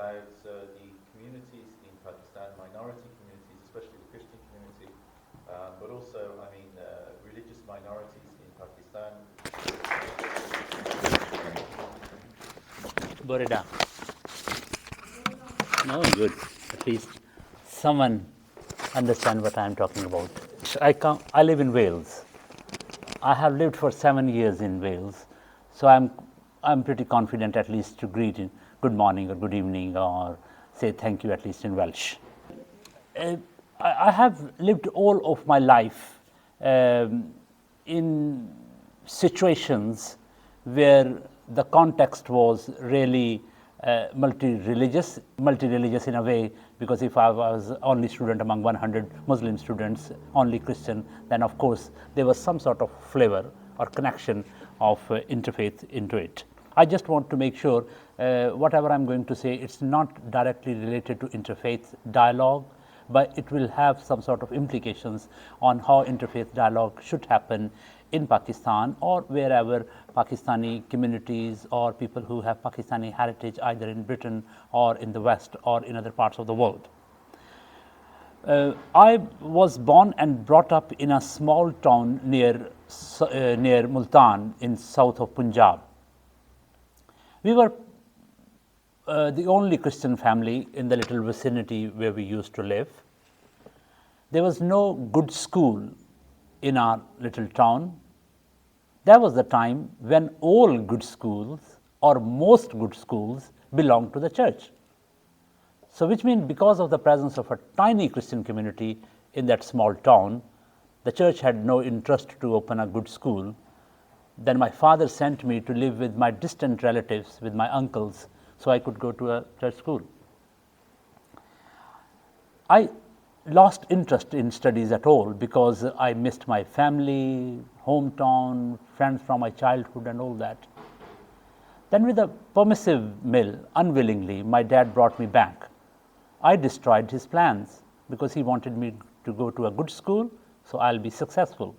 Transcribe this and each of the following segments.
about the communities in Pakistan, minority communities, especially the Christian community, but also, religious minorities in Pakistan. Put it down. No, good. At least someone understand what I am talking about. I live in Wales. I have lived for 7 years in Wales, so I'm pretty confident at least to greet in good morning or good evening or say thank you at least in Welsh. I have lived all of my life in situations where the context was really multi-religious in a way, because if I was only student among 100 Muslim students, only Christian, then of course there was some sort of flavor or connection of interfaith into it. I just want to make sure whatever I'm going to say, it's not directly related to interfaith dialogue, but it will have some sort of implications on how interfaith dialogue should happen in Pakistan or wherever Pakistani communities or people who have Pakistani heritage either in Britain or in the West or in other parts of the world. I was born and brought up in a small town near Multan in south of Punjab. We were the only Christian family in the little vicinity where we used to live. There was no good school in our little town. That was the time when all good schools or most good schools belonged to the church. So which means because of the presence of a tiny Christian community in that small town, the church had no interest to open a good school. Then my father sent me to live with my distant relatives, with my uncles, so I could go to a church school. I lost interest in studies at all because I missed my family, hometown, friends from my childhood and all that. Then with a permissive will, unwillingly, my dad brought me back. I destroyed his plans because he wanted me to go to a good school, so I'll be successful.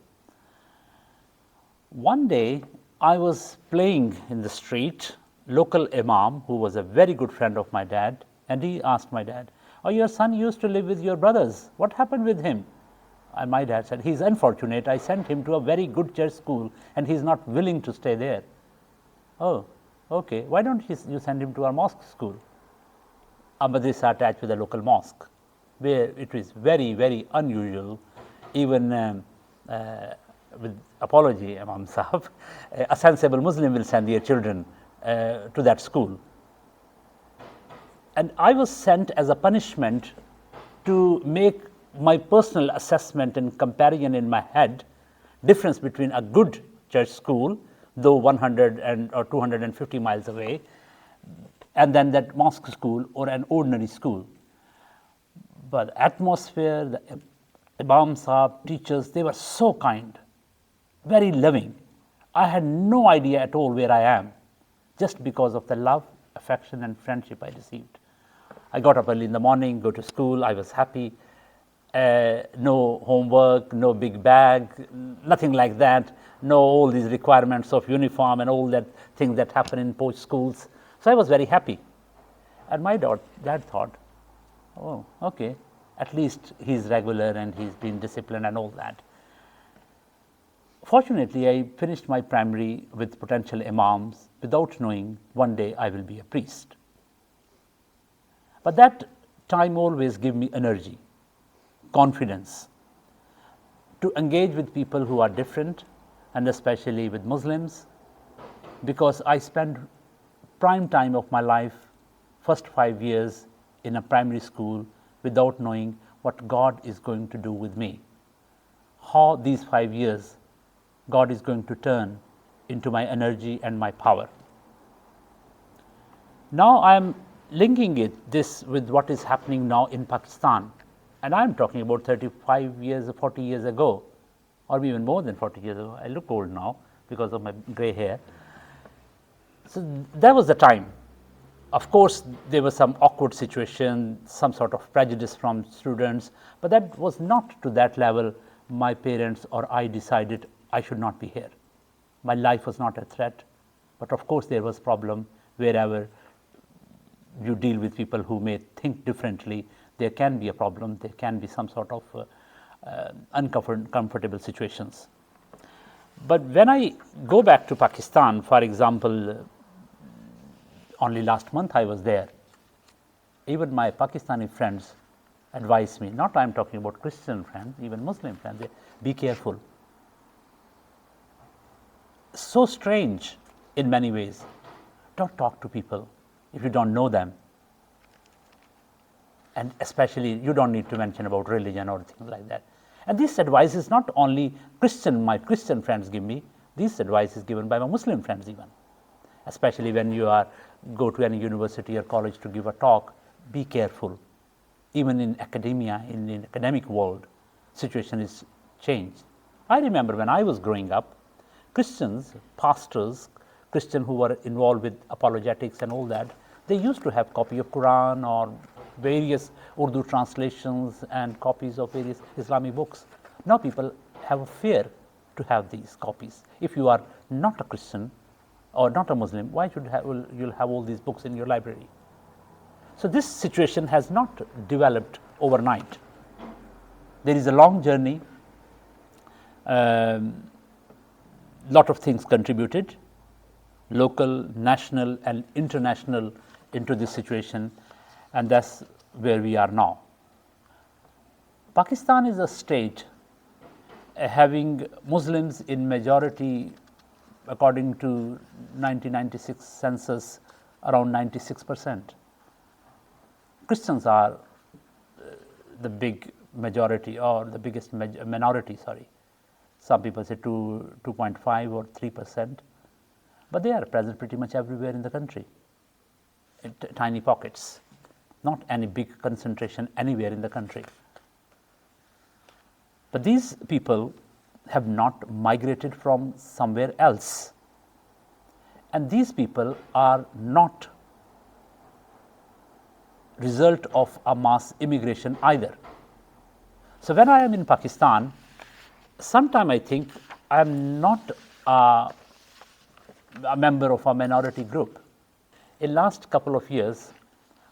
One day, I was playing in the street. Local imam, who was a very good friend of my dad, and he asked my dad, "Oh, your son used to live with your brothers. What happened with him?" And my dad said, "He's unfortunate. I sent him to a very good church school and he's not willing to stay there." "Oh, okay. Why don't you send him to our mosque school?" A madrasa attached with a local mosque, where it is very, very unusual, even with apology, Imam Sahab, a sensible Muslim will send their children to that school. And I was sent as a punishment to make my personal assessment and comparison in my head, difference between a good church school, though 100 or 250 miles away, and then that mosque school or an ordinary school. But the atmosphere, the Imam Sahab, teachers, they were so kind, very loving. I had no idea at all where I am, just because of the love, affection and friendship I received. I got up early in the morning, go to school, I was happy. No homework, no big bag, nothing like that. No all these requirements of uniform and all that things that happen in post schools. So I was very happy. And my dad thought, "Oh, okay, at least he's regular and he's been disciplined and all that." Fortunately, I finished my primary with potential imams without knowing one day I will be a priest. But that time always gave me energy, confidence to engage with people who are different, and especially with Muslims, because I spent prime time of my life, first 5 years in a primary school without knowing what God is going to do with me, how these 5 years God is going to turn into my energy and my power. Now I am linking this with what is happening now in Pakistan, and I am talking about 35 years or 40 years ago, or even more than 40 years ago. I look old now because of my gray hair. So that was the time. Of course, there was some awkward situation, some sort of prejudice from students, but that was not to that level. My parents or I decided I should not be here. My life was not a threat, but of course there was problem wherever you deal with people who may think differently, there can be a problem, there can be some sort of uncomfortable situations. But when I go back to Pakistan, for example, only last month I was there, even my Pakistani friends advise me, not I'm talking about Christian friends, even Muslim friends, be careful. So strange in many ways. Don't talk to people if you don't know them. And especially, you don't need to mention about religion or things like that. And this advice is not only Christian, my Christian friends give me, this advice is given by my Muslim friends even. Especially when you go to any university or college to give a talk, be careful. Even in academia, in the academic world, situation is changed. I remember when I was growing up, Christians, pastors, Christians who were involved with apologetics and all that, they used to have copy of Quran or various Urdu translations and copies of various Islamic books. Now people have a fear to have these copies. If you are not a Christian or not a Muslim, why should you'll have all these books in your library? So this situation has not developed overnight. There is a long journey. Lot of things contributed, local, national and international, into this situation, and that's where we are now. Pakistan is a state having Muslims in majority, according to 1996 census, around 96%. Christians are the big majority, or the biggest minority, sorry. Some people say 2.5 or 3%, but they are present pretty much everywhere in the country, in tiny pockets, not any big concentration anywhere in the country. But these people have not migrated from somewhere else, and these people are not result of a mass immigration either. So when I am in Pakistan, sometimes I think I am not a member of a minority group. In last couple of years,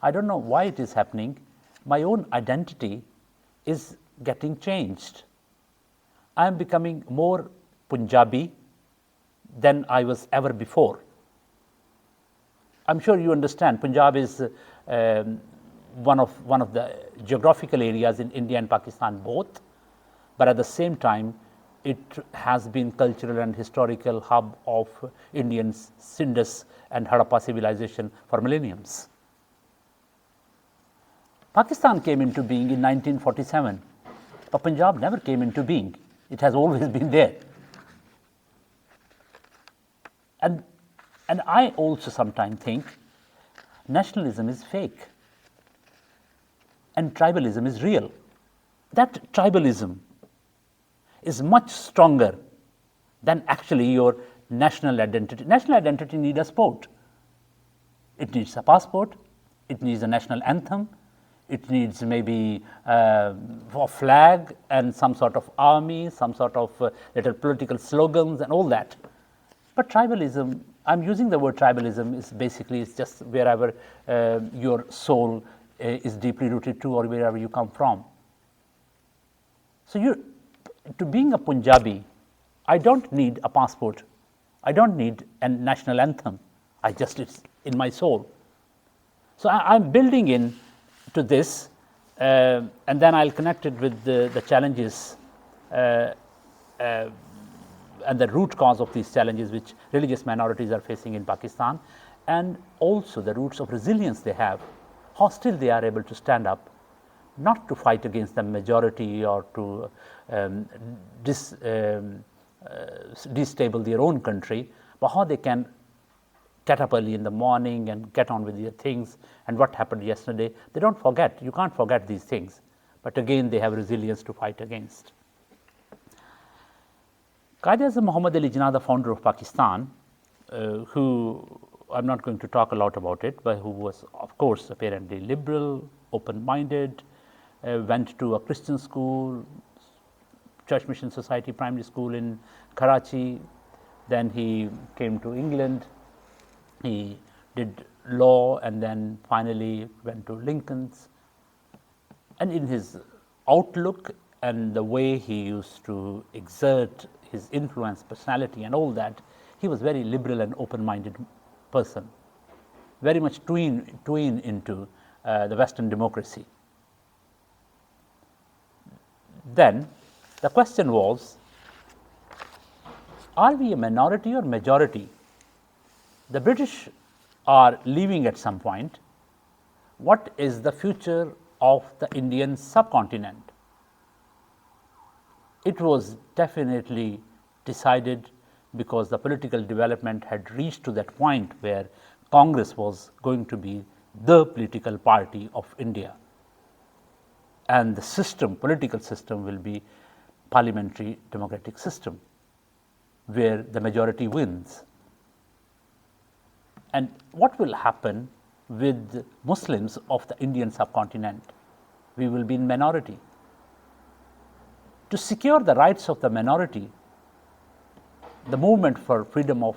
I don't know why it is happening, my own identity is getting changed. I am becoming more Punjabi than I was ever before. I'm sure you understand, Punjab is one of the geographical areas in India and Pakistan both, but at the same time, it has been cultural and historical hub of Indian Indus and Harappa civilization for millenniums. Pakistan came into being in 1947, but Punjab never came into being. It has always been there. And I also sometimes think nationalism is fake and tribalism is real. That tribalism is much stronger than actually your national identity. National identity needs a sport. It needs a passport, it needs a national anthem, it needs maybe a flag and some sort of army, some sort of little political slogans and all that. But tribalism, I'm using the word tribalism, is basically it's just wherever your soul is deeply rooted to, or wherever you come from. So to being a Punjabi, I don't need a passport. I don't need a national anthem. It's in my soul. So I'm building in to this, and then I'll connect it with the challenges and the root cause of these challenges which religious minorities are facing in Pakistan, and also the roots of resilience they have, how still they are able to stand up, not to fight against the majority or to destabilize their own country, but how they can get up early in the morning and get on with their things, and what happened yesterday. They don't forget. You can't forget these things. But again, they have resilience to fight against. Quaid-e-Azam Muhammad Ali Jinnah, the founder of Pakistan, who I'm not going to talk a lot about it, but who was, of course, apparently liberal, open-minded, went to a Christian school, Church Mission Society primary school in Karachi. Then he came to England. He did law and then finally went to Lincoln's. And in his outlook and the way he used to exert his influence, personality and all that, he was very liberal and open-minded person, very much tween into the Western democracy. Then the question was, are we a minority or majority? The British are leaving at some point. What is the future of the Indian subcontinent? It was definitely decided because the political development had reached to that point where Congress was going to be the political party of India, and the system, political system, will be parliamentary democratic system where the majority wins. And what will happen with Muslims of the Indian subcontinent? We will be in minority. To secure the rights of the minority, the movement for freedom of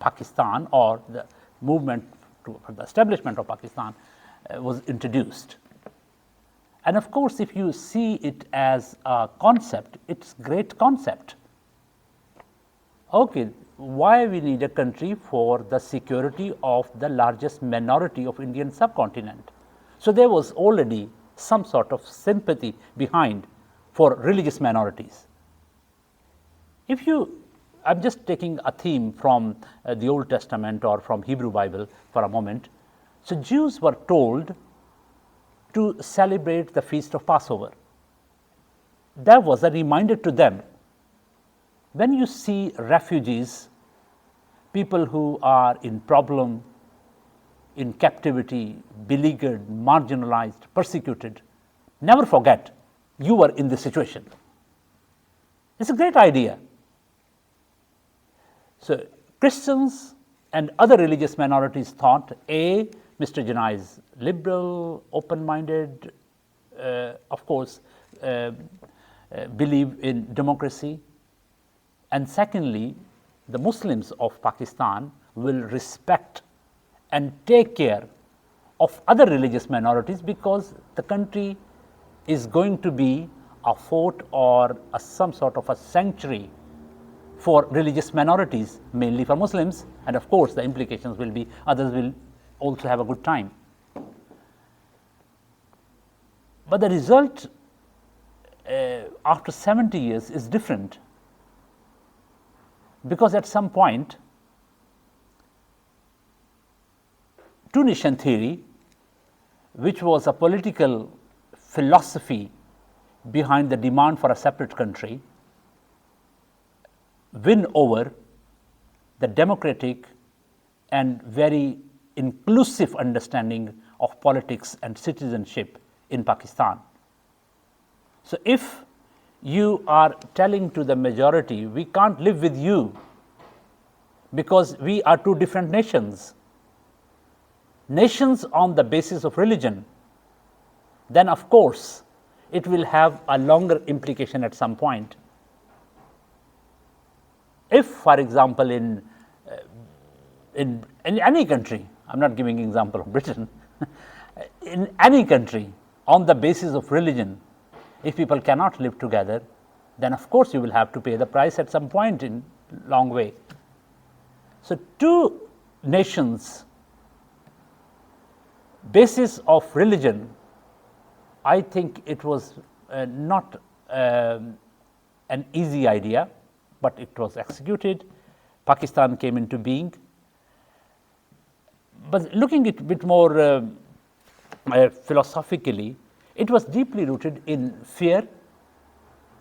Pakistan, or the movement for the establishment of Pakistan, was introduced. And of course, if you see it as a concept, it's a great concept. Okay, why we need a country for the security of the largest minority of Indian subcontinent? So there was already some sort of sympathy behind for religious minorities. If you, I'm just taking a theme from the Old Testament or from Hebrew Bible for a moment. So Jews were told to celebrate the feast of Passover. That was a reminder to them. When you see refugees, people who are in problem, in captivity, beleaguered, marginalized, persecuted, never forget you were in this situation. It's a great idea. So Christians and other religious minorities thought, A, Mr. Jinnah is liberal, open-minded, of course, believe in democracy. And secondly, the Muslims of Pakistan will respect and take care of other religious minorities, because the country is going to be a fort or some sort of a sanctuary for religious minorities, mainly for Muslims, and of course the implications will be others will also have a good time. But the result after 70 years is different, because at some point two-nation theory, which was a political philosophy behind the demand for a separate country, win over the democratic and very inclusive understanding of politics and citizenship in Pakistan. So if you are telling to the majority, we can't live with you because we are two different nations, nations on the basis of religion, then of course it will have a longer implication at some point. If, for example, in any country, I'm not giving an example of Britain, in any country on the basis of religion, if people cannot live together, then of course you will have to pay the price at some point in long way. So two nations, basis of religion, I think it was not an easy idea, but it was executed. Pakistan came into being. But looking at it a bit more philosophically, it was deeply rooted in fear,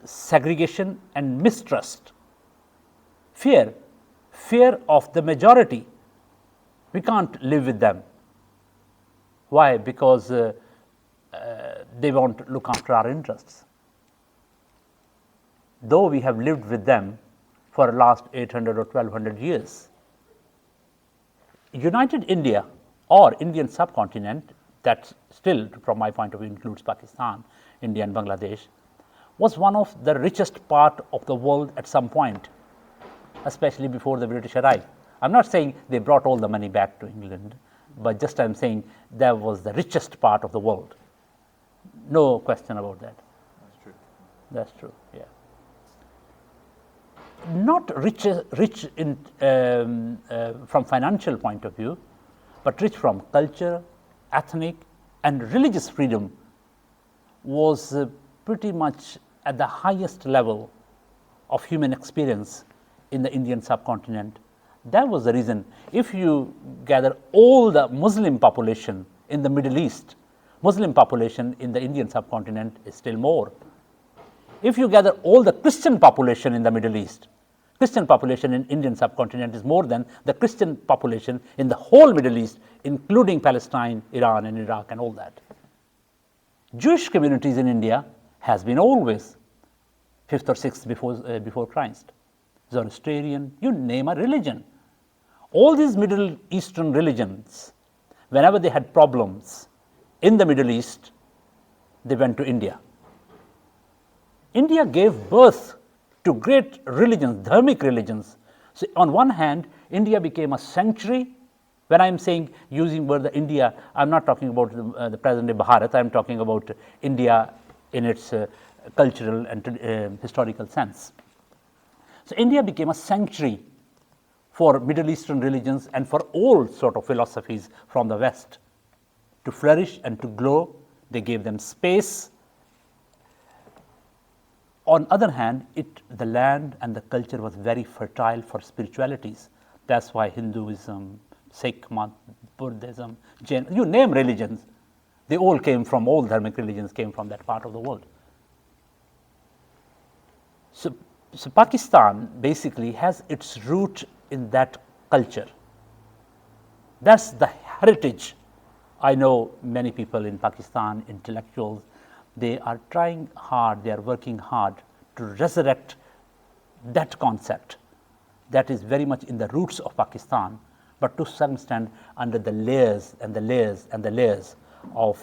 segregation and mistrust. Fear of the majority. We can't live with them. Why? Because they won't look after our interests. Though we have lived with them for the last 800 or 1200 years. United India or Indian subcontinent, that still from my point of view includes Pakistan, India and Bangladesh, was one of the richest part of the world at some point, especially before the British arrived. I'm not saying they brought all the money back to England, but just I'm saying that was the richest part of the world. No question about that. That's true. That's true, yeah. Not rich in, from financial point of view, but rich from culture, ethnic, and religious freedom was pretty much at the highest level of human experience in the Indian subcontinent. That was the reason. If you gather all the Muslim population in the Middle East, Muslim population in the Indian subcontinent is still more. If you gather all the Christian population in the Middle East, Christian population in Indian subcontinent is more than the Christian population in the whole Middle East, including Palestine, Iran and Iraq and all that. Jewish communities in India has been always fifth or sixth before Christ. Zoroastrian, you name a religion. All these Middle Eastern religions, whenever they had problems in the Middle East, they went to India. India gave birth to great religions, dharmic religions. So on one hand, India became a sanctuary. When I'm saying using word India, I'm not talking about the present day Bharat, I'm talking about India in its cultural and historical sense. So India became a sanctuary for Middle Eastern religions and for all sort of philosophies from the West to flourish and to grow. They gave them space. On other hand, the land and the culture was very fertile for spiritualities. That's why Hinduism, Sikh, Buddhism, Jain, you name religions, they all came from, all dharmic religions came from that part of the world. So Pakistan basically has its root in that culture. That's the heritage. I know many people in Pakistan, intellectuals, they are trying hard, they are working hard to resurrect that concept that is very much in the roots of Pakistan, but to some extent under the layers and the layers and the layers of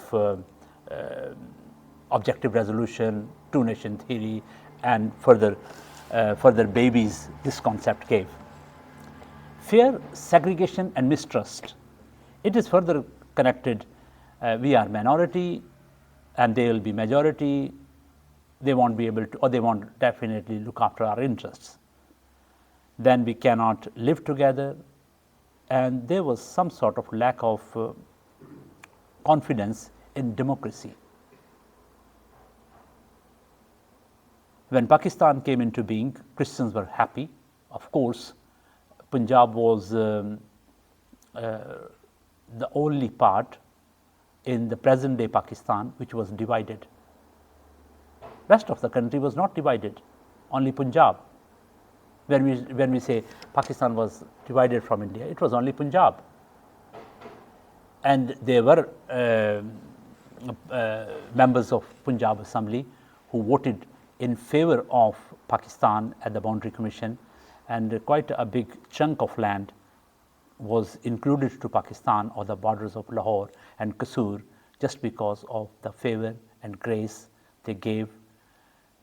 objective resolution, two-nation theory, and further babies this concept gave. Fear, segregation, and mistrust. It is further connected. We are minority, and they will be majority. They won't be able to, or they won't definitely look after our interests. Then we cannot live together, and there was some sort of lack of confidence in democracy. When Pakistan came into being, Christians were happy. Of course, Punjab was the only part in the present day Pakistan which was divided. Rest of the country was not divided, only Punjab. When we say Pakistan was divided from India, it was only Punjab. And there were members of Punjab Assembly who voted in favor of Pakistan at the Boundary Commission, and quite a big chunk of land was included to Pakistan or the borders of Lahore and Kasur just because of the favor and grace they gave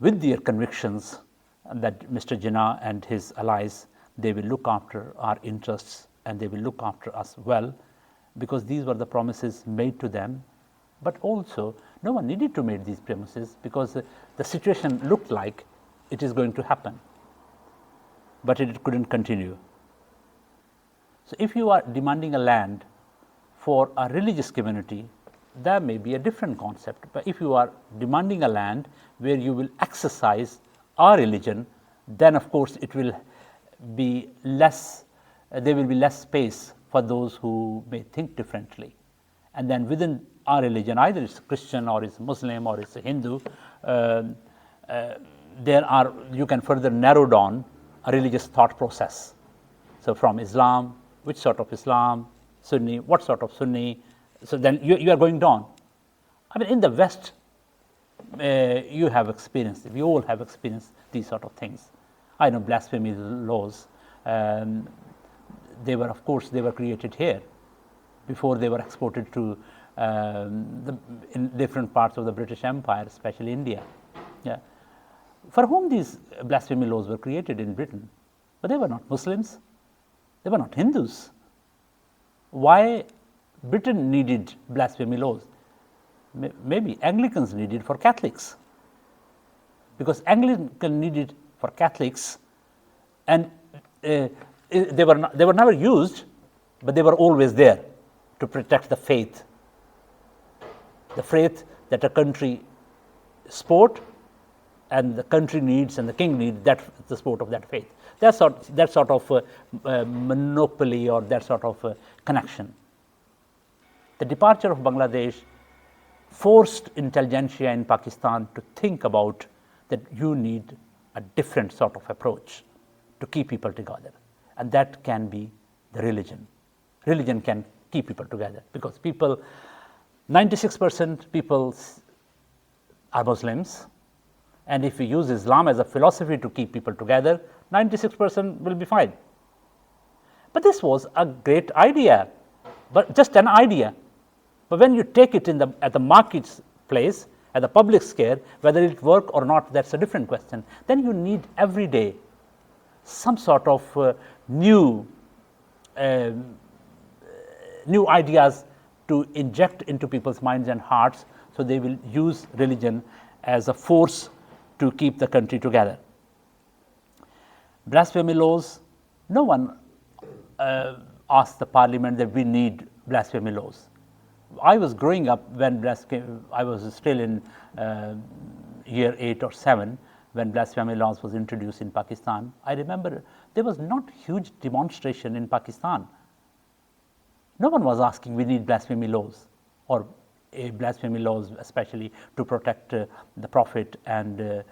with their convictions that Mr. Jinnah and his allies, they will look after our interests and they will look after us well, because these were the promises made to them. But also, no one needed to make these promises because the situation looked like it is going to happen, but it couldn't continue. So if you are demanding a land for a religious community, that may be a different concept. But if you are demanding a land where you will exercise our religion, then of course it will be less, there will be less space for those who may think differently. And then within our religion, either it's Christian or it's Muslim or it's a Hindu, you can further narrow down a religious thought process. So from Islam, which sort of Islam, Sunni, what sort of Sunni, so then you are going down. I mean, in the West, you have experienced, we all have experienced these sort of things. I know blasphemy laws, they were, of course, they were created here before they were exported to in different parts of the British Empire, especially India. Yeah. For whom these blasphemy laws were created in Britain? But they were not Muslims, they were not Hindus. Why Britain needed blasphemy laws. Maybe Anglicans needed for Catholics, because Anglican needed for Catholics, and they were never used, but they were always there to protect the faith that a country sport and the country needs and the king needs, that the sport of that faith. That sort of monopoly, or that sort of connection. The departure of Bangladesh forced intelligentsia in Pakistan to think about that you need a different sort of approach to keep people together, and that can be the religion. Religion can keep people together, because 96% people are Muslims, and if we use Islam as a philosophy to keep people together, 96% will be fine. But this was a great idea, but just an idea. But when you take it at the marketplace, at the public scale, whether it work or not, that's a different question. Then you need every day some sort of new ideas to inject into people's minds and hearts, so they will use religion as a force to keep the country together. Blasphemy laws, no one asked the parliament that we need blasphemy laws. I was growing up when I was still in year 8 or 7 when blasphemy laws was introduced in Pakistan. I remember there was not huge demonstration in Pakistan. No one was asking we need blasphemy laws, or blasphemy laws especially to protect the Prophet and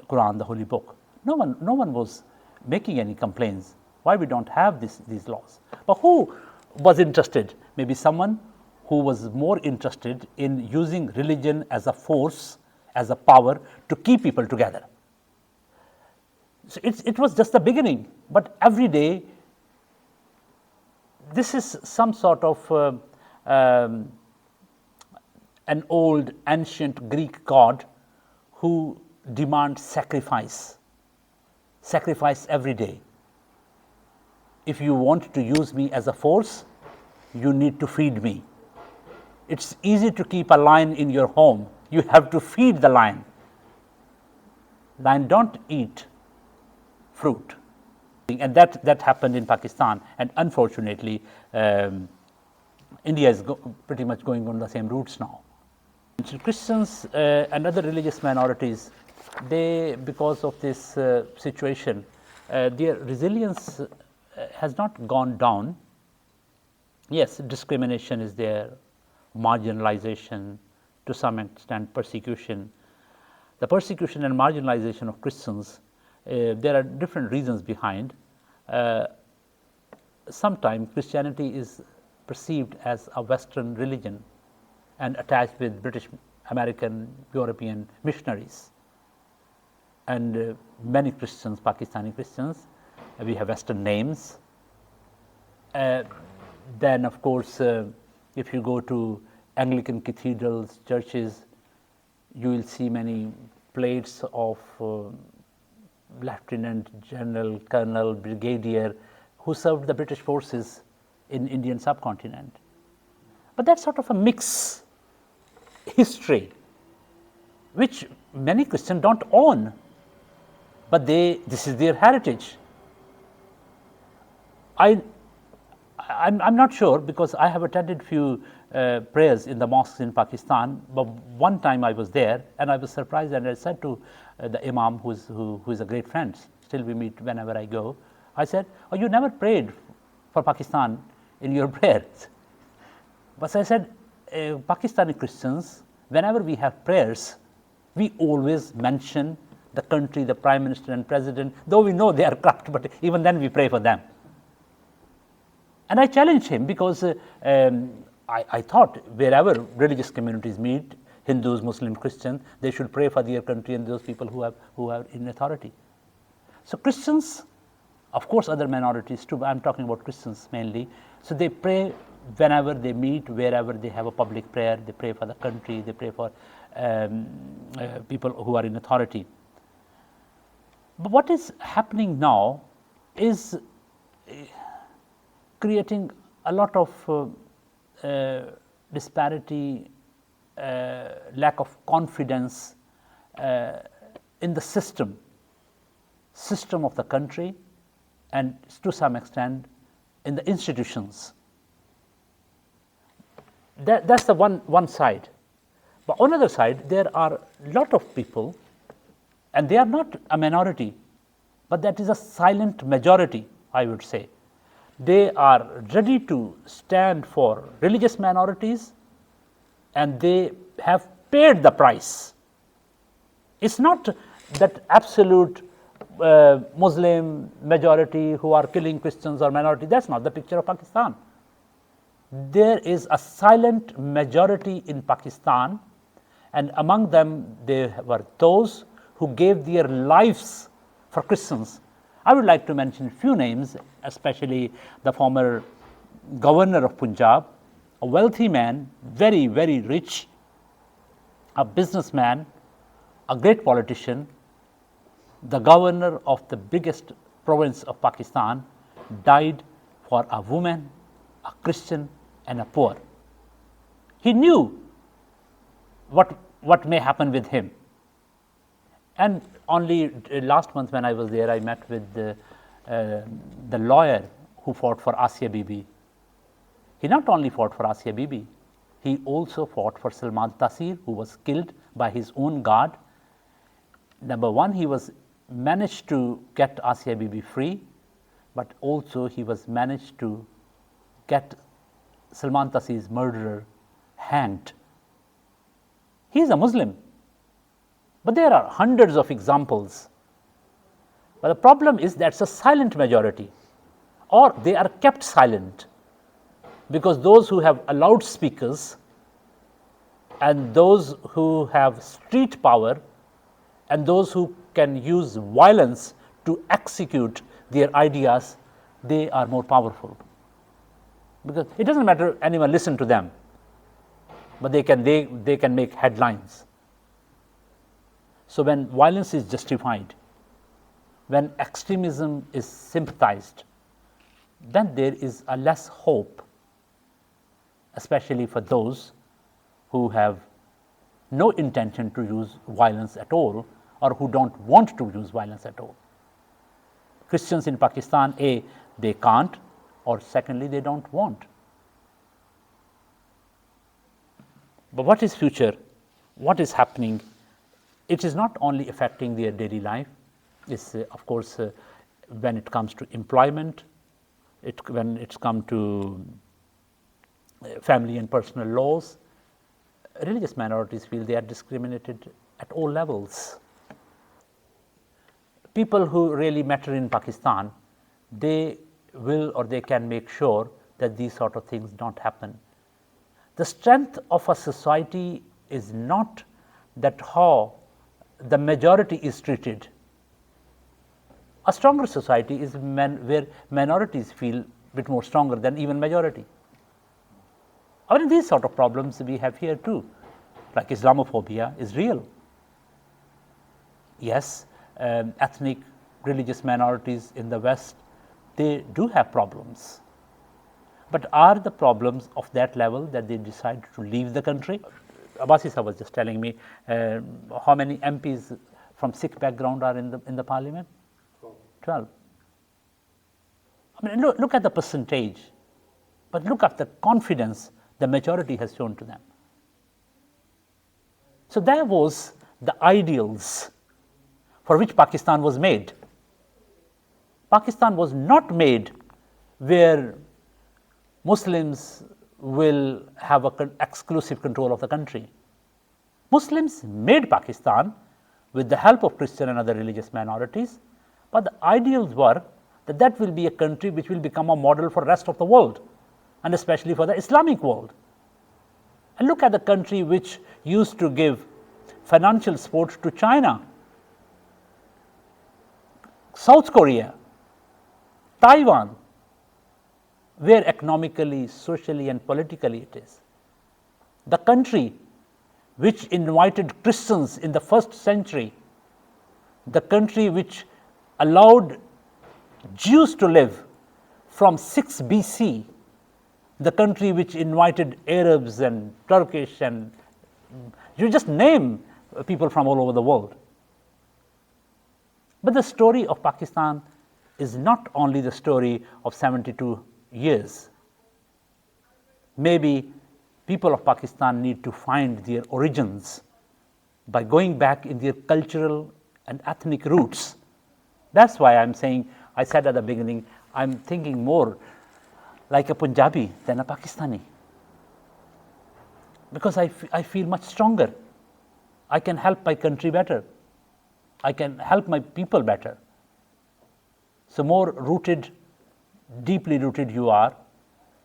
Quran, the holy book. No one was making any complaints why we don't have these laws. But who was interested? Maybe someone who was more interested in using religion as a force, as a power to keep people together. So it was just the beginning, but every day this is some sort of an old ancient Greek god who demands sacrifice every day. If you want to use me as a force, you need to feed me. It's easy to keep a lion in your home. You have to feed the lion. Lion don't eat fruit. And that happened in Pakistan, and unfortunately India is pretty much going on the same routes now. Christians and other religious minorities, they, because of this situation, their resilience has not gone down. Yes, discrimination is there, marginalization, to some extent persecution. The persecution and marginalization of Christians, there are different reasons behind. Sometimes Christianity is perceived as a Western religion and attached with British, American, European missionaries. And many Christians, Pakistani Christians, we have Western names. Then of course, if you go to Anglican cathedrals, churches, you will see many plates of lieutenant, general, colonel, brigadier who served the British forces in Indian subcontinent. But that's sort of a mixed history, which many Christians don't own, but this is their heritage. I'm not sure, because I have attended few prayers in the mosques in Pakistan, but one time I was there and I was surprised, and I said to the imam, who is a great friend, still we meet whenever I go, I said, "Oh, you never prayed for Pakistan in your prayers?" But I said, Pakistani Christians, whenever we have prayers, we always mention the country, the prime minister and president, though we know they are corrupt, but even then we pray for them. And I challenged him, because I thought wherever religious communities meet, Hindus, Muslims, Christians, they should pray for their country and those people who are in authority. So Christians, of course other minorities too, but I'm talking about Christians mainly, so they pray whenever they meet, wherever they have a public prayer, they pray for the country, they pray for people who are in authority. But what is happening now is creating a lot of disparity, lack of confidence in the system of the country, and to some extent in the institutions. That's the one side. But on the other side, there are a lot of people, and they are not a minority, but that is a silent majority, I would say. They are ready to stand for religious minorities, and they have paid the price. It's not that absolute Muslim majority who are killing Christians or minority. That's not the picture of Pakistan. There is a silent majority in Pakistan, and among them there were those who gave their lives for Christians. I would like to mention a few names, especially the former governor of Punjab, a wealthy man, very, very rich, a businessman, a great politician, the governor of the biggest province of Pakistan, died for a woman, a Christian, and a poor. He knew what may happen with him. And only last month when I was there, I met with the lawyer who fought for Asia Bibi. He not only fought for Asia Bibi, he also fought for Salman Taseer, who was killed by his own guard. Number one, he was managed to get Asia Bibi free, but also he was managed to get Salman Taseer's murderer hanged. He is a Muslim, but there are hundreds of examples. But the problem is that's a silent majority, or they are kept silent, because those who have loudspeakers and those who have street power and those who can use violence to execute their ideas, they are more powerful. Because it doesn't matter anyone listen to them, but they can make headlines. So when violence is justified, when extremism is sympathized, then there is a less hope, especially for those who have no intention to use violence at all, or who don't want to use violence at all. Christians in Pakistan, A, they can't, or secondly, they don't want. But what is future? What is happening? It is not only affecting their daily life. It's of course, when it comes to employment, when it's come to family and personal laws, religious minorities feel they are discriminated at all levels. People who really matter in Pakistan, they will or they can make sure that these sort of things don't happen. The strength of a society is not that how the majority is treated. A stronger society is where minorities feel a bit more stronger than even majority. I mean, these sort of problems we have here too, like Islamophobia is real. Yes, ethnic religious minorities in the West, they do have problems. But are the problems of that level that they decide to leave the country? Abbasi Sahab was just telling me how many MPs from Sikh background are in the parliament? 12. I mean, look at the percentage, but look at the confidence the majority has shown to them. So that was the ideals for which Pakistan was made. Pakistan was not made where Muslims will have exclusive control of the country. Muslims made Pakistan with the help of Christian and other religious minorities, but the ideals were that that will be a country which will become a model for the rest of the world, and especially for the Islamic world. And look at the country which used to give financial support to China, South Korea, Taiwan, where economically, socially, and politically it is. The country which invited Christians in the first century, the country which allowed Jews to live from 6 BC the country which invited Arabs and Turkish and you just name people from all over the world. But the story of Pakistan is not only the story of 72 years. Maybe people of Pakistan need to find their origins by going back in their cultural and ethnic roots. That's why I'm saying, I said at the beginning, I'm thinking more like a Punjabi than a Pakistani. Because I feel much stronger. I can help my country better. I can help my people better. So more rooted, deeply rooted you are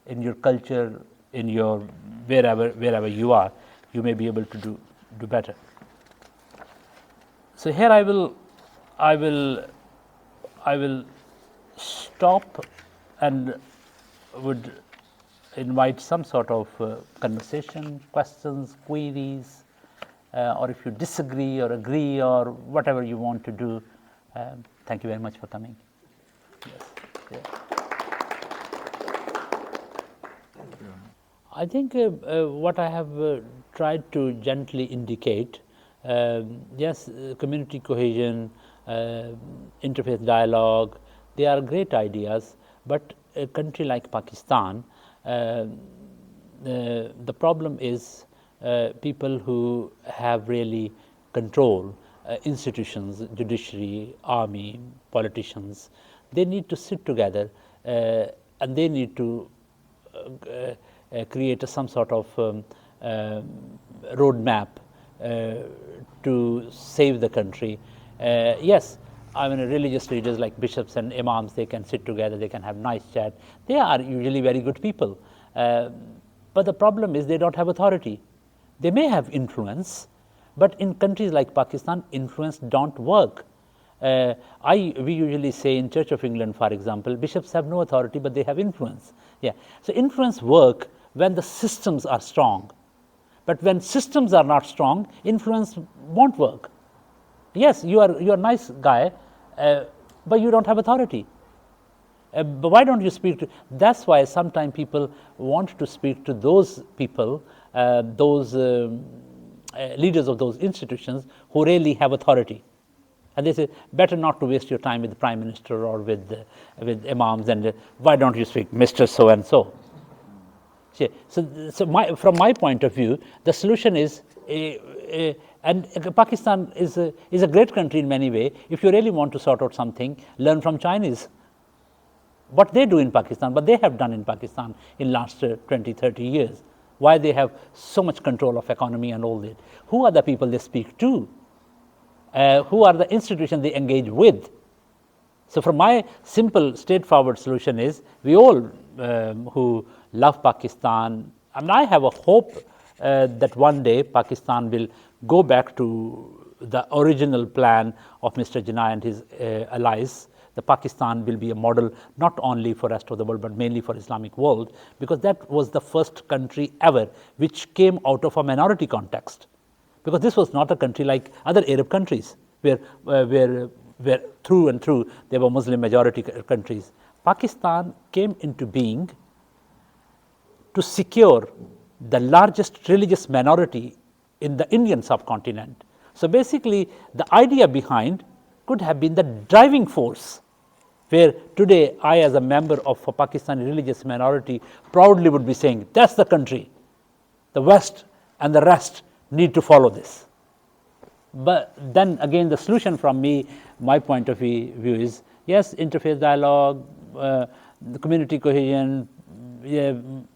in your culture, in your wherever you are, you may be able to do better. So here I will stop and would invite some sort of conversation, questions, queries, or if you disagree or agree or whatever you want to do. Thank you very much for coming. Yes. Yeah. I think what I have tried to gently indicate, yes, community cohesion, interfaith dialogue, they are great ideas, but a country like Pakistan, the problem is people who have really control, institutions, judiciary, army, politicians, they need to sit together and they need to create some sort of roadmap to save the country. Yes, I mean, religious leaders like bishops and imams, they can sit together, they can have nice chat. They are usually very good people. But the problem is they don't have authority. They may have influence, but in countries like Pakistan, influence don't work. We usually say in Church of England, for example, bishops have no authority, but they have influence. Yeah. So influence work when the systems are strong. But when systems are not strong, influence won't work. Yes, you're a nice guy, but you don't have authority. But why don't you speak to? That's why sometimes people want to speak to those people, those leaders of those institutions who really have authority. And they say, better not to waste your time with the Prime Minister or with imams, and why don't you speak, Mr. So-and-so? So from my point of view, the solution is, and Pakistan is a great country in many ways. If you really want to sort out something, learn from Chinese. What they do in Pakistan, what they have done in Pakistan in last 20, 30 years. Why they have so much control of economy and all that. Who are the people they speak to? Who are the institutions they engage with? So from my simple, straightforward solution is, we all who love Pakistan, and I have a hope that one day Pakistan will go back to the original plan of Mr. Jinnah and his allies. The Pakistan will be a model not only for rest of the world, but mainly for Islamic world, because that was the first country ever which came out of a minority context. Because this was not a country like other Arab countries, where through and through they were Muslim majority countries. Pakistan came into being to secure the largest religious minority in the Indian subcontinent. So basically, the idea behind could have been the driving force, where today I, as a member of a Pakistani religious minority, proudly would be saying, that's the country. The West and the rest need to follow this. But then again, the solution from me, my point of view is, yes, interfaith dialogue, the community cohesion,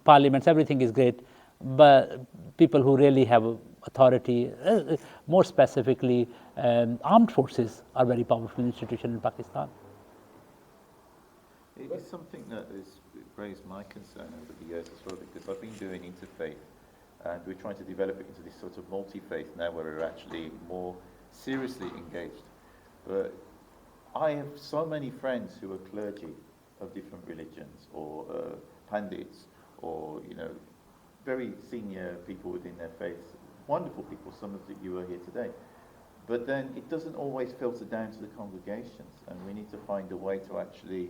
parliaments, everything is great, but people who really have authority, more specifically, armed forces are very powerful institution in Pakistan. It is something that has raised my concern over the years as well, because I've been doing interfaith, and we're trying to develop it into this sort of multi-faith now, where we're actually more seriously engaged. But I have so many friends who are clergy of different religions, or pandits, or very senior people within their faith, wonderful people, some of you are here today. But then it doesn't always filter down to the congregations, and we need to find a way to actually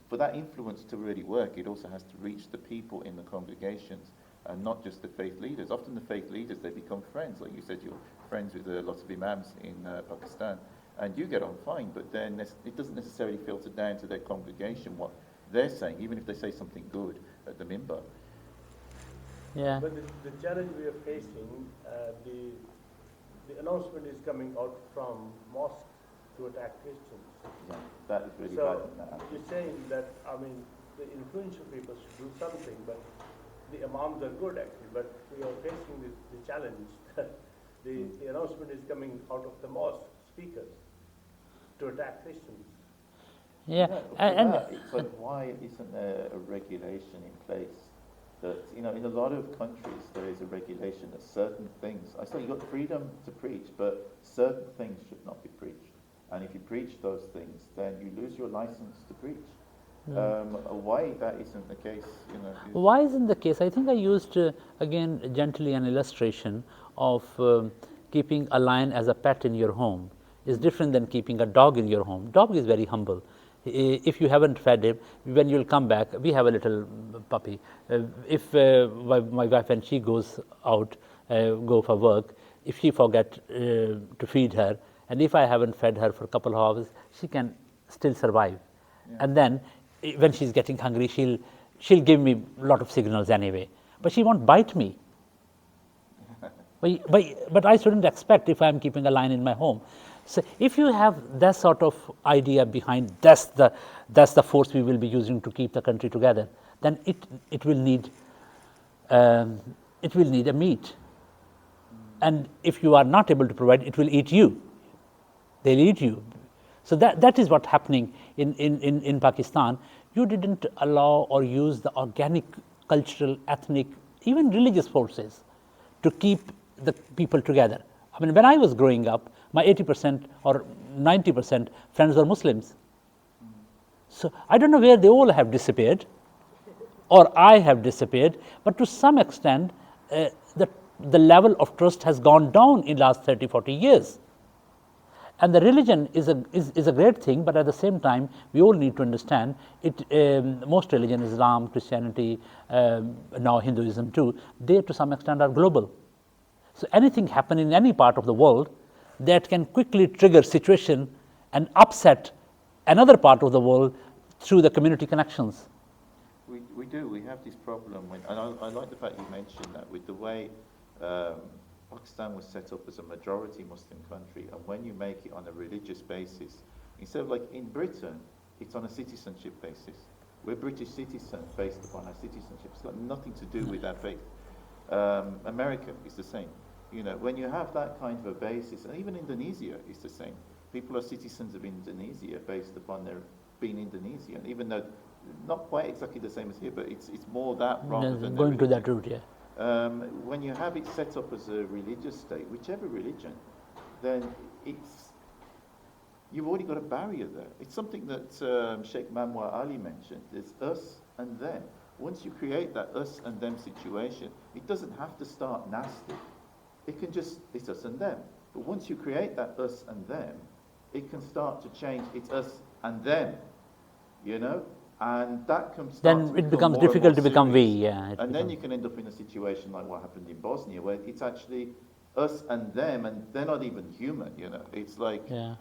for that influence to really work, it also has to reach the people in the congregations and not just the faith leaders. Often the faith leaders, they become friends. Like you said, you're friends with lots of imams in Pakistan, and you get on fine, but then it doesn't necessarily filter down to their congregation what they're saying, even if they say something good at the minbar. Yeah. But the challenge we are facing, the announcement is coming out from mosques to attack Christians. Yeah, that is really So bad. you're saying that, I mean, the influential people should do something, but the imams are good actually, but we are facing the challenge that the announcement is coming out of the mosque speakers to attack Christians. Yeah. And it's like, why isn't there a regulation in place that, in a lot of countries there is a regulation that certain things, I say you've got freedom to preach, but certain things should not be preached. And if you preach those things, then you lose your license to preach. Why that isn't the case, Why isn't the case? I think I used, again, gently an illustration of keeping a lion as a pet in your home is different than keeping a dog in your home. Dog is very humble. If you haven't fed him, when you'll come back, we have a little puppy. If my wife, when she goes out, go for work, if she forget to feed her, and if I haven't fed her for a couple of hours, she can still survive. Yeah. And then when she's getting hungry, she'll give me a lot of signals anyway, but she won't bite me. But I shouldn't expect if I'm keeping a lion in my home. So if you have that sort of idea behind, that's the force we will be using to keep the country together, then it will need a meat. And if you are not able to provide, it will eat you. They'll eat you. So that is what's happening in Pakistan. You didn't allow or use the organic, cultural, ethnic, even religious forces to keep the people together. I mean, when I was growing up, my 80% or 90% friends were Muslims. So I don't know where they all have disappeared, or I have disappeared, but to some extent, the level of trust has gone down in the last 30, 40 years. And the religion is a great thing, but at the same time, we all need to understand most religion, Islam, Christianity, now Hinduism too, they to some extent are global. So anything happen in any part of the world that can quickly trigger situation and upset another part of the world through the community connections. We do. We have this problem, and I like the fact you mentioned that with the way Pakistan was set up as a majority Muslim country, and when you make it on a religious basis, instead of like in Britain, it's on a citizenship basis. We're British citizens based upon our citizenship. It's got nothing to do with our faith. America is the same. When you have that kind of a basis, and even Indonesia is the same. People are citizens of Indonesia based upon their being Indonesian, even though not quite exactly the same as here, but it's more that rather than going to that route, yeah. When you have it set up as a religious state, whichever religion, then you've already got a barrier there. It's something that Sheikh Manwar Ali mentioned. There's us and them. Once you create that us and them situation, it doesn't have to start nasty. It can just, it's us and them. But once you create that us and them, it can start to change. It's us and them, and that comes. Then it becomes difficult to become we, yeah. And then you can end up in a situation like what happened in Bosnia, where it's actually us and them, and they're not even human. It's like, yeah.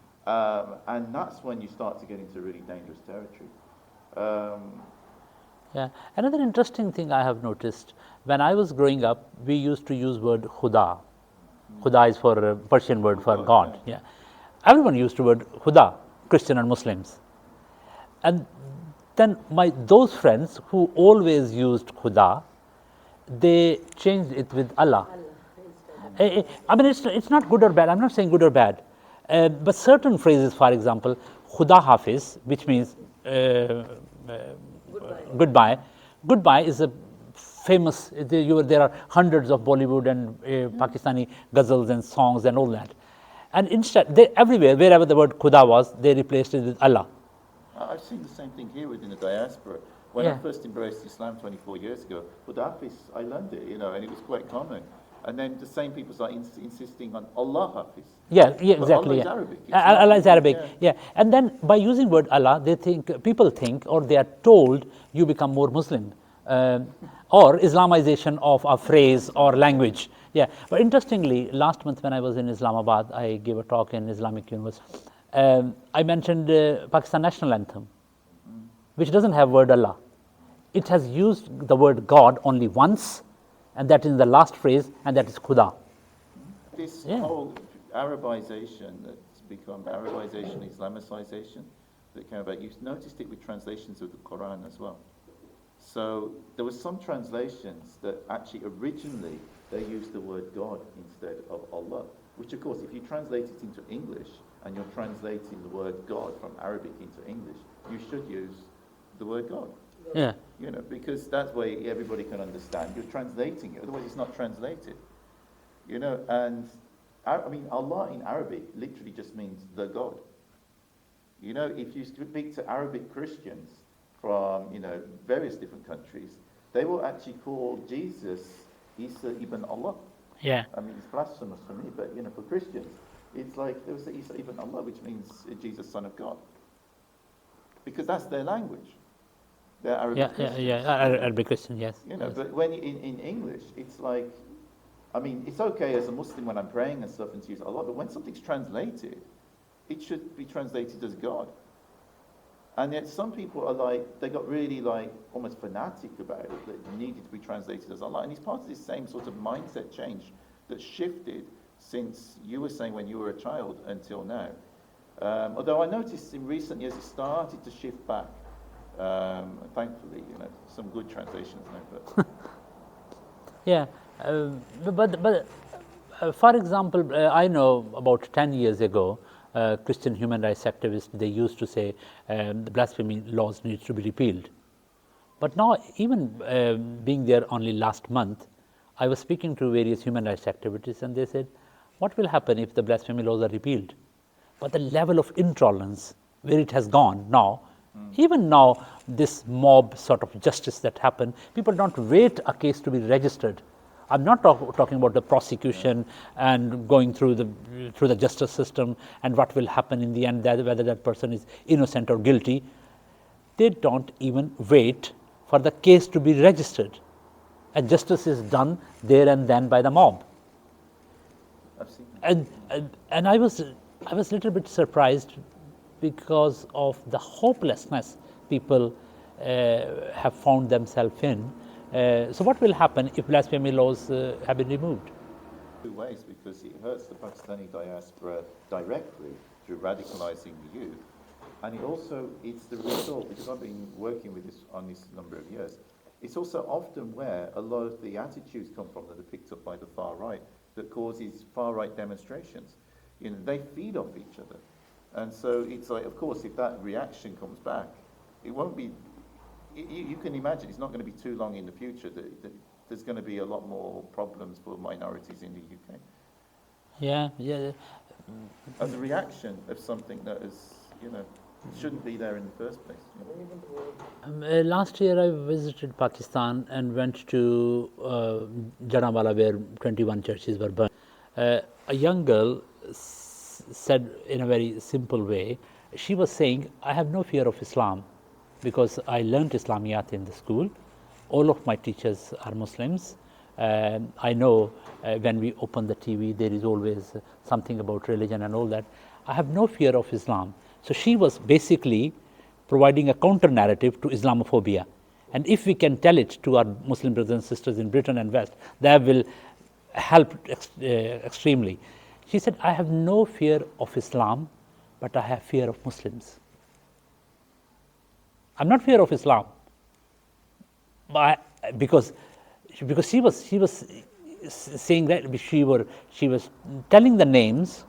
And that's when you start to get into really dangerous territory. Yeah. Another interesting thing I have noticed, when I was growing up, we used to use word Khuda. Khuda is for a Persian word for God. Yeah. Everyone used the word Khuda, Christian and Muslims. And then those friends who always used Khuda, they changed it with Allah. I mean, it's not good or bad. I'm not saying good or bad. But certain phrases, for example, Khuda Hafiz, which means goodbye. Goodbye is a famous, there are hundreds of Bollywood and Pakistani ghazals and songs and all that. And instead, everywhere, wherever the word Khuda was, they replaced it with Allah. I've seen the same thing here within the diaspora. When I first embraced Islam 24 years ago, Khuda Hafiz, I learned it, and it was quite common. And then the same people start insisting on Allah Hafiz. Yeah, But exactly. Allah is Yeah. Arabic. It's not- Allah is Arabic. yeah. Yeah. And then by using word Allah, people think, or they are told, you become more Muslim, or Islamization of a phrase or language. Yeah. But interestingly, last month when I was in Islamabad, I gave a talk in Islamic University. I mentioned Pakistan national anthem, which doesn't have word Allah. It has used the word God only once, and that is in the last phrase, and that is Khuda. This Yeah. whole Arabization that's become Arabization, Islamicization that came about, you've noticed it with translations of the Quran as well. So there were some translations that actually originally they used the word God instead of Allah, which of course if you translate it into English and you're translating the word God from Arabic into English, you should use the word God. Yeah. You know, because that's way everybody can understand. You're translating it, otherwise it's not translated. You know, and I mean, Allah in Arabic literally just means the God. You know, if you speak to Arabic Christians from, you know, various different countries, they will actually call Jesus Isa ibn Allah. Yeah. I mean, it's blasphemous for me, but, you know, for Christians, it's like they will say Isa ibn Allah, which means Jesus, son of God. Because that's their language. They're Arabic Christians. Arabic Christian, yes. You know, Yes. but when in English, it's like, I mean, it's okay as a Muslim when I'm praying and stuff and to use Allah, but when something's translated, it should be translated as God. And yet some people are like, they got really like almost fanatic about it, that it needed to be translated as Allah. And it's part of this same sort of mindset change that shifted since you were saying when you were a child until now. Although I noticed in recent years it started to shift back. Thankfully, you know, some good translations now. But Yeah, but for example, I know about 10 years ago, Christian human rights activists, they used to say the blasphemy laws need to be repealed. But now, even being there only last month, I was speaking to various human rights activists, and they said, what will happen if the blasphemy laws are repealed? But the level of intolerance, where it has gone now, even now, this mob sort of justice that happened, people don't wait a case to be registered. I'm not talking about the prosecution and going through the justice system and what will happen in the end, whether that person is innocent or guilty. They don't even wait for the case to be registered, and justice is done there and then by the mob. I've seen that. And I was a little bit surprised because of the hopelessness people have found themselves in. So what will happen if blasphemy laws have been removed? Two ways, because it hurts the Pakistani diaspora directly through radicalizing the youth, and it's the result, because I've been working with this on this number of years, it's also often where a lot of the attitudes come from that are picked up by the far right that causes far right demonstrations. You know, they feed off each other. And so it's like, of course, if that reaction comes back, it won't be, you can imagine it's not going to be too long in the future that there's going to be a lot more problems for minorities in the UK. Yeah. As a reaction of something that is, you know, shouldn't be there in the first place. You know? Last year I visited Pakistan and went to Jadawala, where 21 churches were burned. A young girl said in a very simple way, she was saying, I have no fear of Islam because I learned Islamiyat in the school. All of my teachers are Muslims. I know when we open the TV, there is always something about religion and all that. I have no fear of Islam. So she was basically providing a counter narrative to Islamophobia. And if we can tell it to our Muslim brothers and sisters in Britain and West, that will help extremely. She said, I have no fear of Islam, but I have fear of Muslims. I'm not fear of Islam, but because she was saying that she was telling the names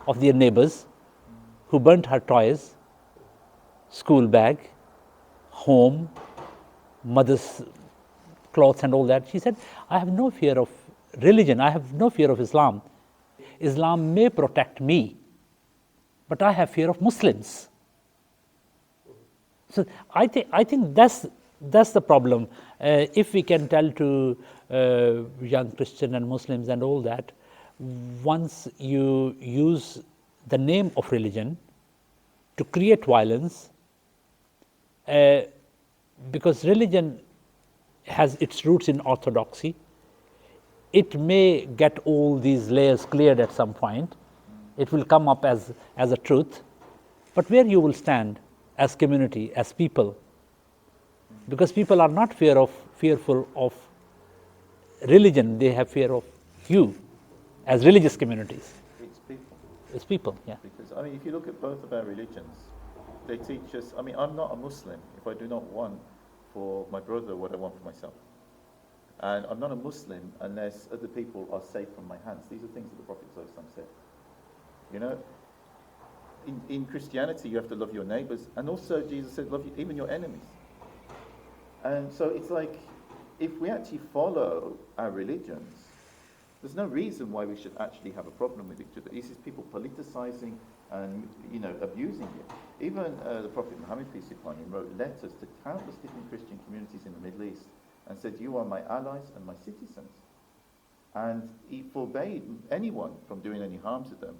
of their neighbors who burnt her toys, school bag, home, mother's clothes and all that. She said, I have no fear of religion, I have no fear of Islam. Islam may protect me, but I have fear of Muslims. So I think that's the problem If we can tell to young Christian and Muslims and all that, once you use the name of religion to create violence, because religion has its roots in orthodoxy, it may get all these layers cleared at some point. It will come up as a truth, but where you will stand as community, as people, because people are not fearful of religion, they have fear of you as religious communities. It's people. It's people, yeah. Because, I mean, if you look at both of our religions, they teach us, I mean, I'm not a Muslim if I do not want for my brother what I want for myself. And I'm not a Muslim unless other people are safe from my hands. These are things that the Prophet ﷺ said. You know, in Christianity, you have to love your neighbors. And also, Jesus said, love even your enemies. And so it's like, if we actually follow our religions, there's no reason why we should actually have a problem with each other. This is people politicizing and, you know, abusing it. Even the Prophet Muhammad, peace be upon him, wrote letters to countless different Christian communities in the Middle East and said, you are my allies and my citizens. And he forbade anyone from doing any harm to them.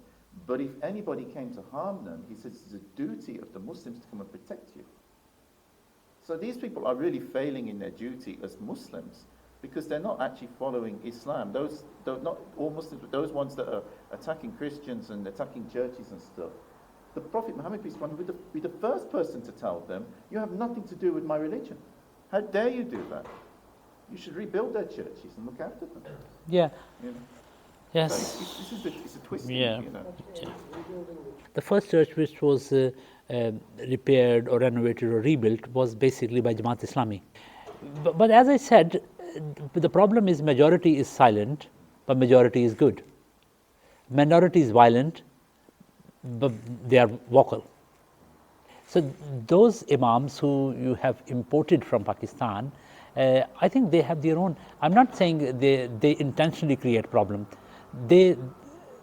But if anybody came to harm them, he says it's a duty of the Muslims to come and protect you. So these people are really failing in their duty as Muslims because they're not actually following Islam. Those not all Muslims, but those ones that are attacking Christians and attacking churches and stuff. The Prophet Muhammad, peace be upon him, would be the first person to tell them, you have nothing to do with my religion. How dare you do that? You should rebuild their churches and look after them. Yeah. You know? Yes. So it's a twisting, Yeah. you know. The first church which was repaired or renovated or rebuilt was basically by Jamaat Islami. But as I said, the problem is majority is silent, but majority is good. Minority is violent, but they are vocal. So those imams who you have imported from Pakistan, I think they have their own. I'm not saying they intentionally create problem. They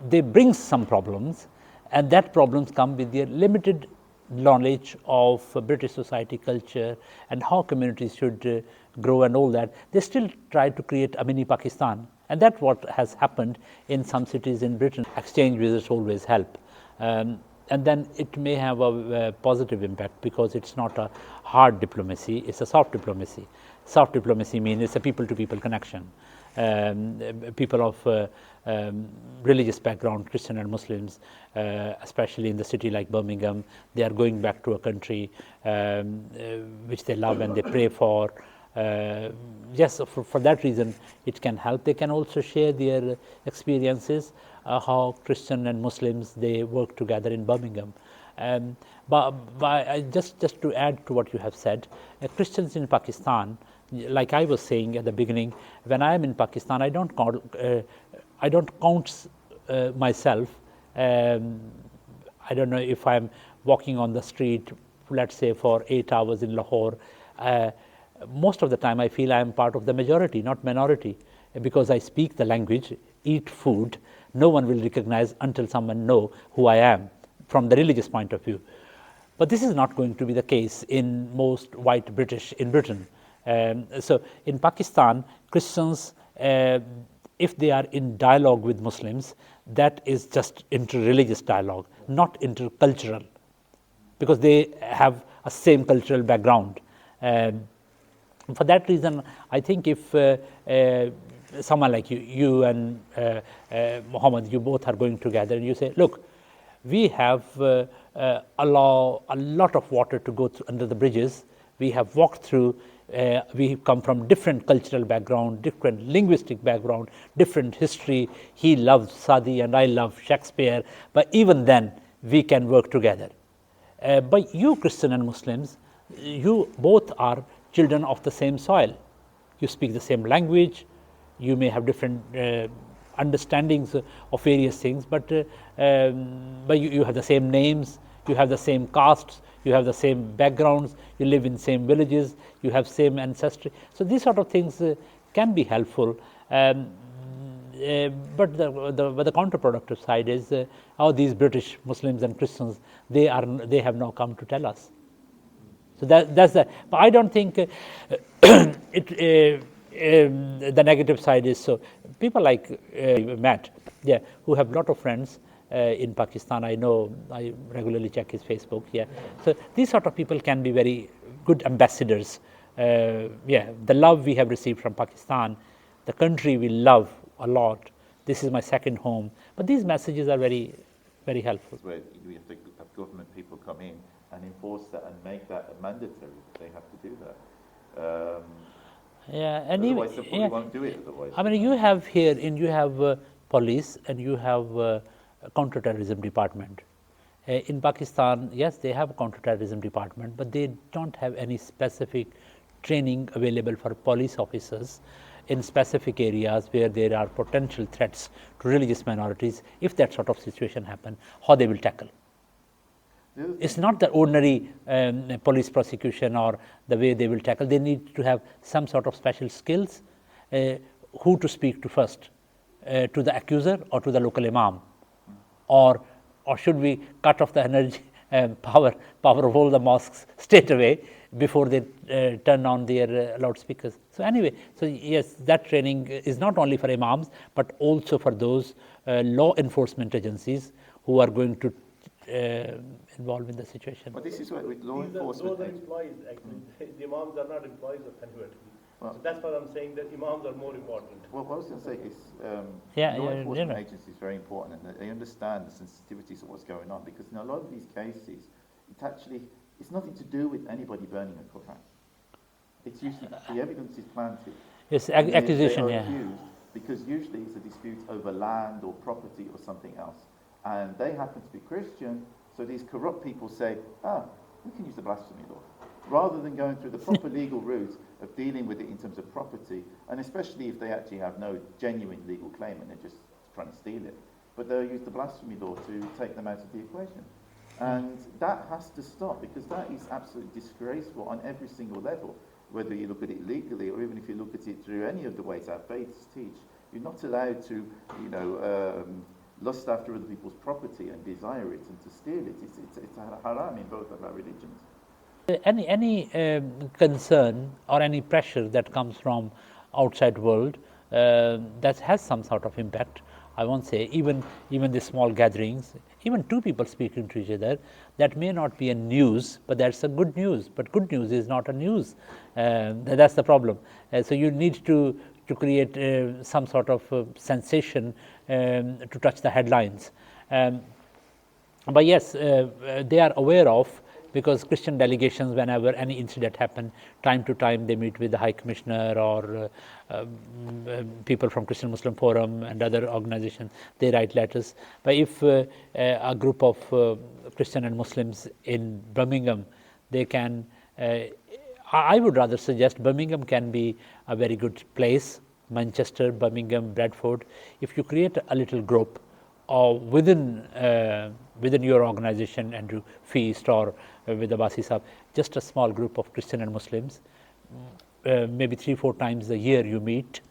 bring some problems, and that problems come with their limited knowledge of British society culture and how communities should grow and all that. They still try to create a mini Pakistan, and that's what has happened in some cities in Britain. Exchange visits always help. And then it may have a positive impact because it's not a hard diplomacy, it's a soft diplomacy. Soft diplomacy means it's a people-to-people connection. People of religious background, Christian and Muslims, especially in the city like Birmingham, they are going back to a country which they love and they pray for. Yes, for that reason, it can help. They can also share their experiences, how Christian and Muslims, they work together in Birmingham. But just to add to what you have said, Christians in Pakistan, like I was saying at the beginning, when I am in Pakistan, I don't count myself. I don't know if I'm walking on the street, let's say for 8 hours in Lahore. Most of the time I feel I am part of the majority, not minority, because I speak the language, eat food. No one will recognize until someone know who I am from the religious point of view. But this is not going to be the case in most white British in Britain. So in Pakistan, Christians, if they are in dialogue with Muslims, that is just inter-religious dialogue, not intercultural, because they have a same cultural background. For that reason, I think if someone like you and Muhammad, you both are going together and you say, look, we have a lot of water to go through under the bridges. We have walked through, we come from different cultural background, different linguistic background, different history. He loves Sadi and I love Shakespeare, but even then we can work together. But you Christian and Muslims, you both are children of the same soil. You speak the same language, you may have different understandings of various things, but you have the same names, you have the same castes, you have the same backgrounds, you live in same villages, you have same ancestry. So these sort of things can be helpful. But the counterproductive side is how these British Muslims and Christians, they have now come to tell us. So that's the. But I don't think the negative side is so. People like Matt, yeah, who have a lot of friends in Pakistan. I know, I regularly check his Facebook. Yeah, so these sort of people can be very good ambassadors. Yeah, the love we have received from Pakistan, the country we love a lot. This is my second home. But these messages are very, very helpful. Where you have to have government people come in and enforce that and make that mandatory. They have to do that. Yeah, and otherwise, they probably won't do it. Otherwise, I mean, you have here, you have police and you have counter-terrorism department. In Pakistan, yes, they have a counter-terrorism department, but they don't have any specific training available for police officers in specific areas where there are potential threats to religious minorities. If that sort of situation happen, how they will tackle. It's not the ordinary police prosecution or the way they will tackle. They need to have some sort of special skills, who to speak to first, to the accuser or to the local imam, or should we cut off the energy power of all the mosques straight away before they turn on their loudspeakers. So anyway, so yes, that training is not only for imams but also for those law enforcement agencies who are going to involved in the situation. But this is what with law enforcement. Those are employees actually. The imams are not employees of anybody. Well, so that's what I'm saying, that imams are more important. Well, what I was going to say is law enforcement agencies is very important, and they understand the sensitivities of what's going on, because in a lot of these cases, it's nothing to do with anybody burning a Quran. It's usually the evidence is planted. It's accusation, yeah. Because usually it's a dispute over land or property or something else. And they happen to be Christian, so these corrupt people say, we can use the blasphemy law. Rather than going through the proper legal route of dealing with it in terms of property, and especially if they actually have no genuine legal claim and they're just trying to steal it. But they'll use the blasphemy law to take them out of the equation. And that has to stop, because that is absolutely disgraceful on every single level. Whether you look at it legally or even if you look at it through any of the ways our faiths teach, you're not allowed to, lust after other people's property and desire it and to steal it. It's haram in both of our religions. Any concern or any pressure that comes from outside world that has some sort of impact, I won't say, even the small gatherings, even two people speaking to each other, that may not be a news, but that's a good news. But good news is not a news. That's the problem. So you need to create some sort of sensation to touch the headlines. But yes, they are aware of, because Christian delegations, whenever any incident happens, time to time they meet with the High Commissioner or people from Christian Muslim Forum and other organizations, they write letters. But if a group of Christian and Muslims in Birmingham, they can, I would rather suggest Birmingham can be a very good place, Manchester, Birmingham, Bradford. If you create a little group within your organization and you feast, or with the Basi Sahib, just a small group of Christian and Muslims, maybe 3-4 times a year you meet,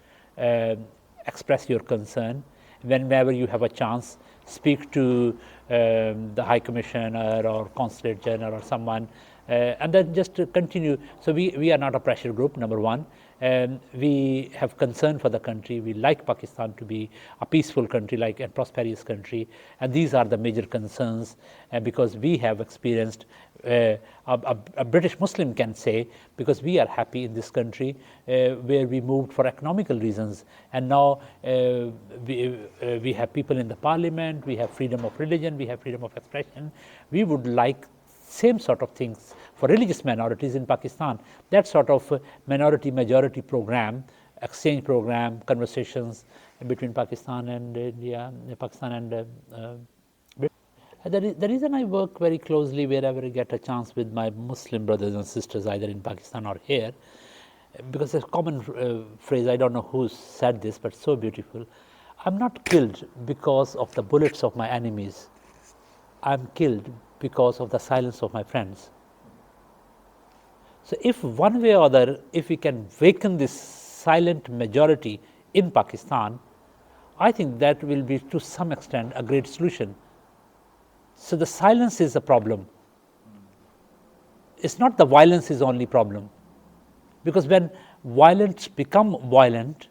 express your concern. Whenever you have a chance, speak to the High Commissioner or Consulate General or someone, and then just to continue. So we are not a pressure group, number one. We have concern for the country. We like Pakistan to be a peaceful country, like a prosperous country, and these are the major concerns. Because we have experienced, a British Muslim can say, because we are happy in this country, where we moved for economical reasons, and now we have people in the parliament, we have freedom of religion, we have freedom of expression. We would like same sort of things for religious minorities in Pakistan. That sort of minority-majority program, exchange program, conversations between Pakistan and India, Pakistan and Britain. The reason I work very closely wherever I get a chance with my Muslim brothers and sisters, either in Pakistan or here, because there's a common phrase, I don't know who said this, but so beautiful. I'm not killed because of the bullets of my enemies. I'm killed because of the silence of my friends. So if one way or other, if we can awaken this silent majority in Pakistan, I think that will be to some extent a great solution. So the silence is a problem. it's not the violence is the only problem. Because when violents become violent,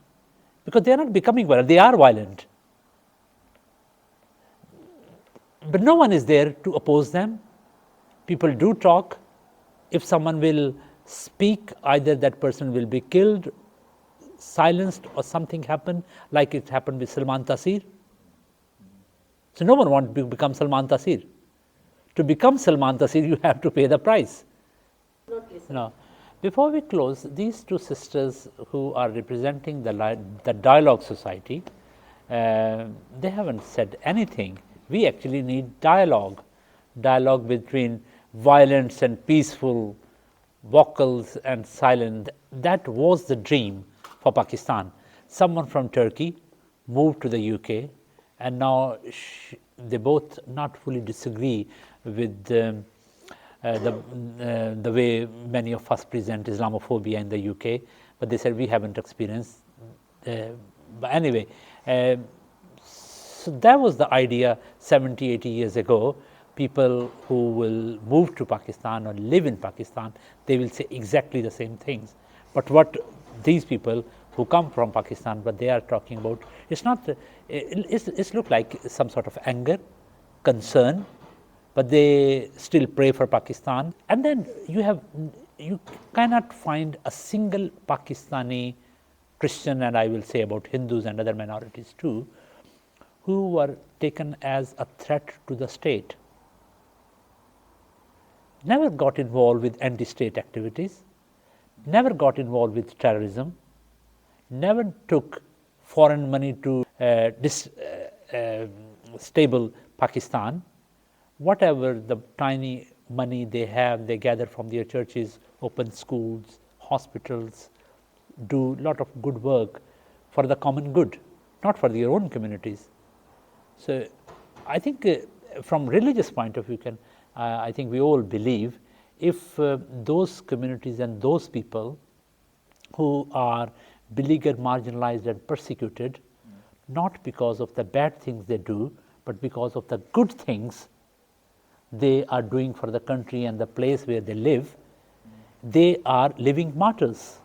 because they are not becoming violent, they are violent. But no one is there to oppose them. People do talk. If someone will speak, either that person will be killed, silenced, or something happen, like it happened with Salman Taseer. So no one wants to become Salman Taseer. To become Salman Taseer, you have to pay the price. Now, before we close, these two sisters who are representing the Dialogue Society, they haven't said anything. We actually need dialogue between violence and peaceful, vocals and silent. That was the dream for Pakistan. Someone from Turkey moved to the UK, and now they both not fully disagree with the way many of us present Islamophobia in the UK, but they said we haven't experienced. But anyway, so that was the idea 70, 80 years ago. People who will move to Pakistan or live in Pakistan, they will say exactly the same things. But what these people who come from Pakistan, but they are talking about, it's not, it's look like some sort of anger, concern, but they still pray for Pakistan. And then you cannot find a single Pakistani Christian, and I will say about Hindus and other minorities too, who were taken as a threat to the state. Never got involved with anti-state activities, never got involved with terrorism, never took foreign money to stable Pakistan. Whatever the tiny money they have, they gather from their churches, open schools, hospitals, do a lot of good work for the common good, not for their own communities. So I think from religious point of view, I think we all believe if those communities and those people who are beleaguered, marginalized and persecuted, not because of the bad things they do, but because of the good things they are doing for the country and the place where they live, they are living martyrs.